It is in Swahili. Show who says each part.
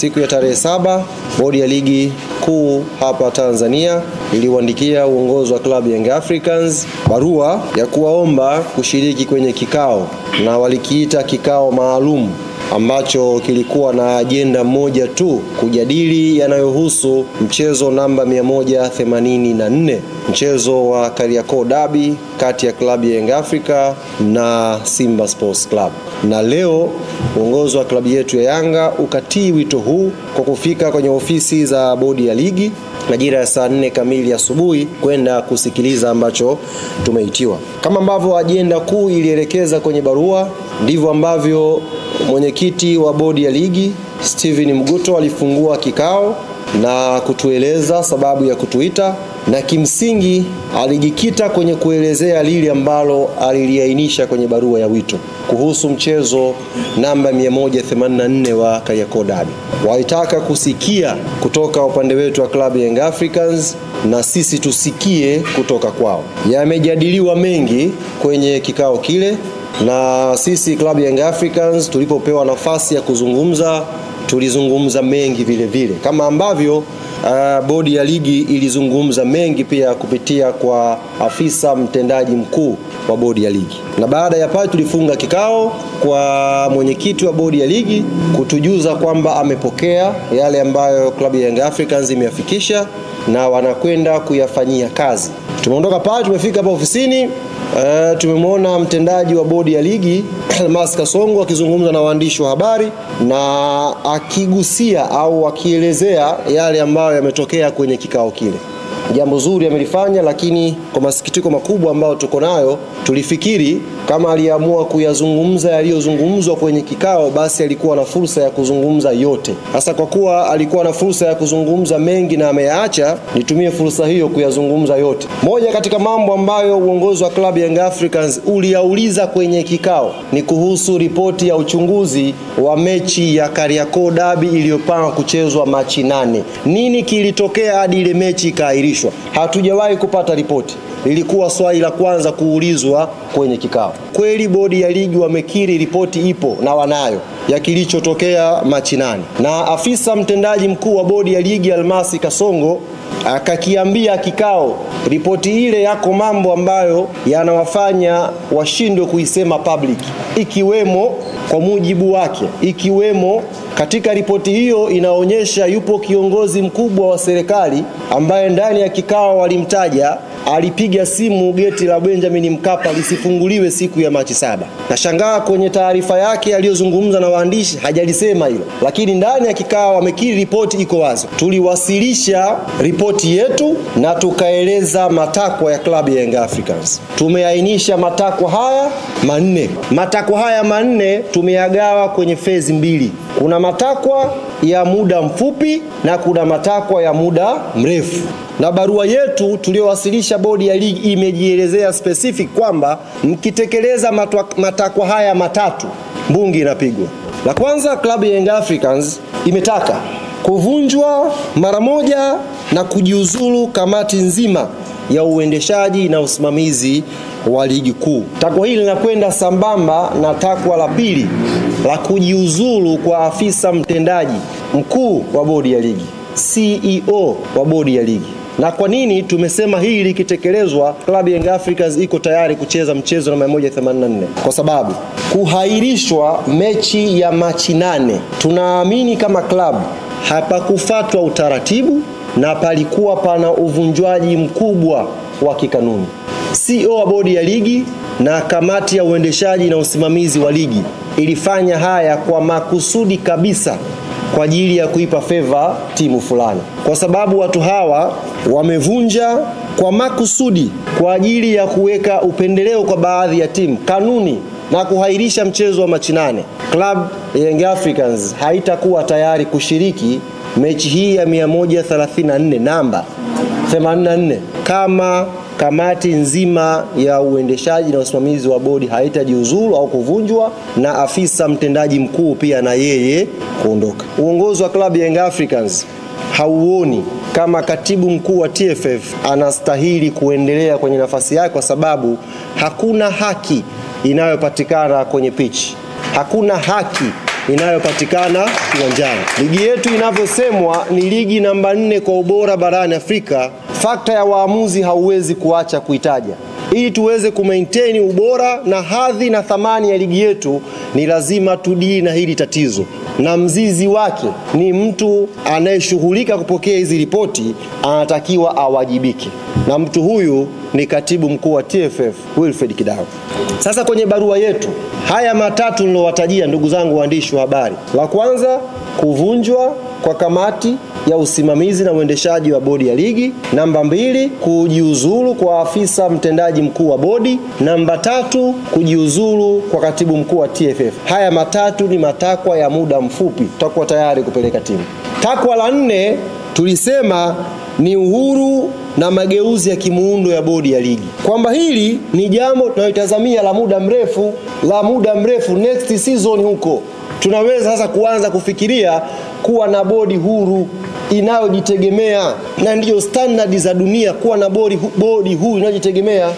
Speaker 1: Siku ya tarehe 7, bodi ya ligi kuu hapa Tanzania iliuandikia uongozi wa klabu Young Africans barua ya kuwaomba kushiriki kwenye kikao, na walikiita kikao maalum ambacho kilikuwa na ajenda moja tu, kujadili yanayohusu mchezo namba 184, mchezo wa Kariakoo Derby kati ya klabu ya Young Africa na Simba Sports Club. Na leo uongozi wa klabu yetu ya Yanga ukatii wito huu kwa kufika kwenye ofisi za bodi ya ligi majira ya saa 4 kamili asubuhi kwenda kusikiliza ambacho tumeitiwa. Kama ambavyo ajenda kuu ilielekeza kwenye barua, ndivyo ambavyo mwenyekiti wa bodi ya ligi Steven Mguto alifungua kikao na kutueleza sababu ya kutuita, na kimsingi alijikita kwenye kuelezea lile ambalo aliliainisha kwenye barua ya wito kuhusu mchezo namba 184 wa Kariakoo Derby. Walitaka kusikia kutoka upande wetu wa klabu Young Africans na sisi tusikie kutoka kwao. Yamejadiliwa mengi kwenye kikao kile, na sisi klabu Young Africans tulipopewa nafasi ya kuzungumza, tulizungumza mengi vile vile, kama ambavyo bodi ya ligi ilizungumza mengi pia kupitia kwa afisa mtendaji mkuu wa bodi ya ligi. Na baada ya pale tulifunga kikao kwa mwenyekiti wa bodi ya ligi kutujuza kwamba amepokea yale ambayo klabu ya Young Africans imeyafikisha na wanakwenda kuyafanyia kazi. Tumeondoka pale, tumefika hapa ofisini, tumemwona mtendaji wa bodi ya ligi Almas Kasongo akizungumza na waandishi wa habari na akigusia au akielezea yale ambayo yametokea kwenye kikao kile. Jambo zuri amelifanya, lakini kwa masikitiko makubwa ambayo tuko nayo, tulifikiri kama aliamua kuyazungumza yaliyozungumzwa kwenye kikao, basi alikuwa na fursa ya kuzungumza yote. Hasa kwa kuwa alikuwa na fursa ya kuzungumza mengi na ameyaacha, nitumie fursa hiyo kuyazungumza yote. Moja katika mambo ambayo uongozi wa klabu Young Africans uliauliza kwenye kikao ni kuhusu ripoti ya uchunguzi wa mechi ya Kariakoo Derby iliyopangwa kuchezwa Machi 8. Nini kilitokea hadi ile mechi ikaahirishwa? Hatujawahi kupata ripoti. Ilikuwa swali la kwanza kuulizwa kwenye kikao. Kweli bodi ya ligi wamekiri ripoti ipo na wanayo ya kilichotokea Machi 8. Na afisa mtendaji mkuu wa bodi ya ligi Almasi Kasongo akakiambia kikao ripoti ile yako mambo ambayo yanawafanya washindwe kuisema public, ikiwemo kwa mujibu wake, ikiwemo katika ripoti hiyo inaonyesha yupo kiongozi mkubwa wa serikali ambaye ndani ya kikao walimtaja, alipiga simu geti la Benjamin Mkapa lisifunguliwe siku ya Machi 7. Nashangaa kwenye taarifa yake aliyozungumza na waandishi hajalisema hilo, lakini ndani ya kikao wamekiri ripoti iko wazi. Tuliwasilisha ripoti yetu na tukaeleza matakwa ya klabu ya Young Africans. Tumeainisha matakwa haya manne. Matakwa haya manne tumeyagawa kwenye phase mbili. Kuna matakwa ya muda mfupi na kuna matakwa ya muda mrefu. Na barua yetu tuliyowasilisha bodi ya ligi imejielezea specific kwamba mkitekeleza matakwa haya matatu, mbungi inapigwa. La kwanza, klabu ya Young Africans imetaka kuvunjwa mara moja na kujiuzulu kamati nzima ya uendeshaji na usimamizi wa ligi kuu. Takwa hili linakwenda sambamba na takwa la pili la kujiuzulu kwa afisa mtendaji mkuu wa bodi ya ligi, CEO wa bodi ya ligi. Na kwa nini tumesema hili likitekelezwa klabu ya Young Africans iko tayari kucheza mchezo na 184? Kwa sababu kuhairishwa mechi ya Machi 8, tunaamini kama klabu hapakufuatwa utaratibu na palikuwa pana uvunjwaji mkubwa wa kikanuni. CEO wa bodi ya ligi na kamati ya uendeshaji na usimamizi wa ligi ilifanya haya kwa makusudi kabisa kwa ajili ya kuipa favor timu fulani, kwa sababu watu hawa wamevunja kwa makusudi kwa ajili ya kuweka upendeleo kwa baadhi ya timu kanuni na kuhairisha mchezo wa Machi 8. Club Young Africans haitakuwa tayari kushiriki mechi hii ya 134 namba 84 kama kamati nzima ya uendeshaji na usimamizi wa bodi haitajiuzulu au kuvunjwa na afisa mtendaji mkuu pia na yeye kuondoka. Uongozi wa klabu ya Young Africans hauoni kama katibu mkuu wa TFF anastahili kuendelea kwenye nafasi yake, kwa sababu hakuna haki inayopatikana kwenye pitch. Hakuna haki inayopatikana kiwanjani. Ligi yetu inavyosemwa ni ligi namba 4 kwa ubora barani Afrika. Fakta ya waamuzi hauwezi kuacha kuitaja. Ili tuweze kumaintain ubora na hadhi na thamani ya ligi yetu, ni lazima tudili na hili tatizo. Na mzizi wake ni mtu anayeshughulika kupokea hizi ripoti, anatakiwa awajibike. Na mtu huyu ni katibu mkuu wa TFF Wilfred Kidao. Sasa kwenye barua yetu, haya matatu nilowatajia ndugu zangu waandishi wa habari. La kwanza, kuvunjwa kwa kamati ya usimamizi na uendeshaji wa bodi ya ligi. Namba 2, kujiuzulu kwa afisa mtendaji mkuu wa bodi. Namba 3, kujiuzulu kwa katibu mkuu wa TFF. Haya matatu ni matakwa ya muda mfupi, tutakuwa tayari kupeleka timu. Takwa la 4 tulisema ni uhuru na mageuzi ya kimuundo ya bodi ya ligi, kwamba hili ni jambo tunalitazamia la muda mrefu, next season huko tunaweza sasa kuanza kufikiria kuwa na bodi huru inayojitegemea, na ndiyo standard za dunia, kuwa na bodi huru inayojitegemea.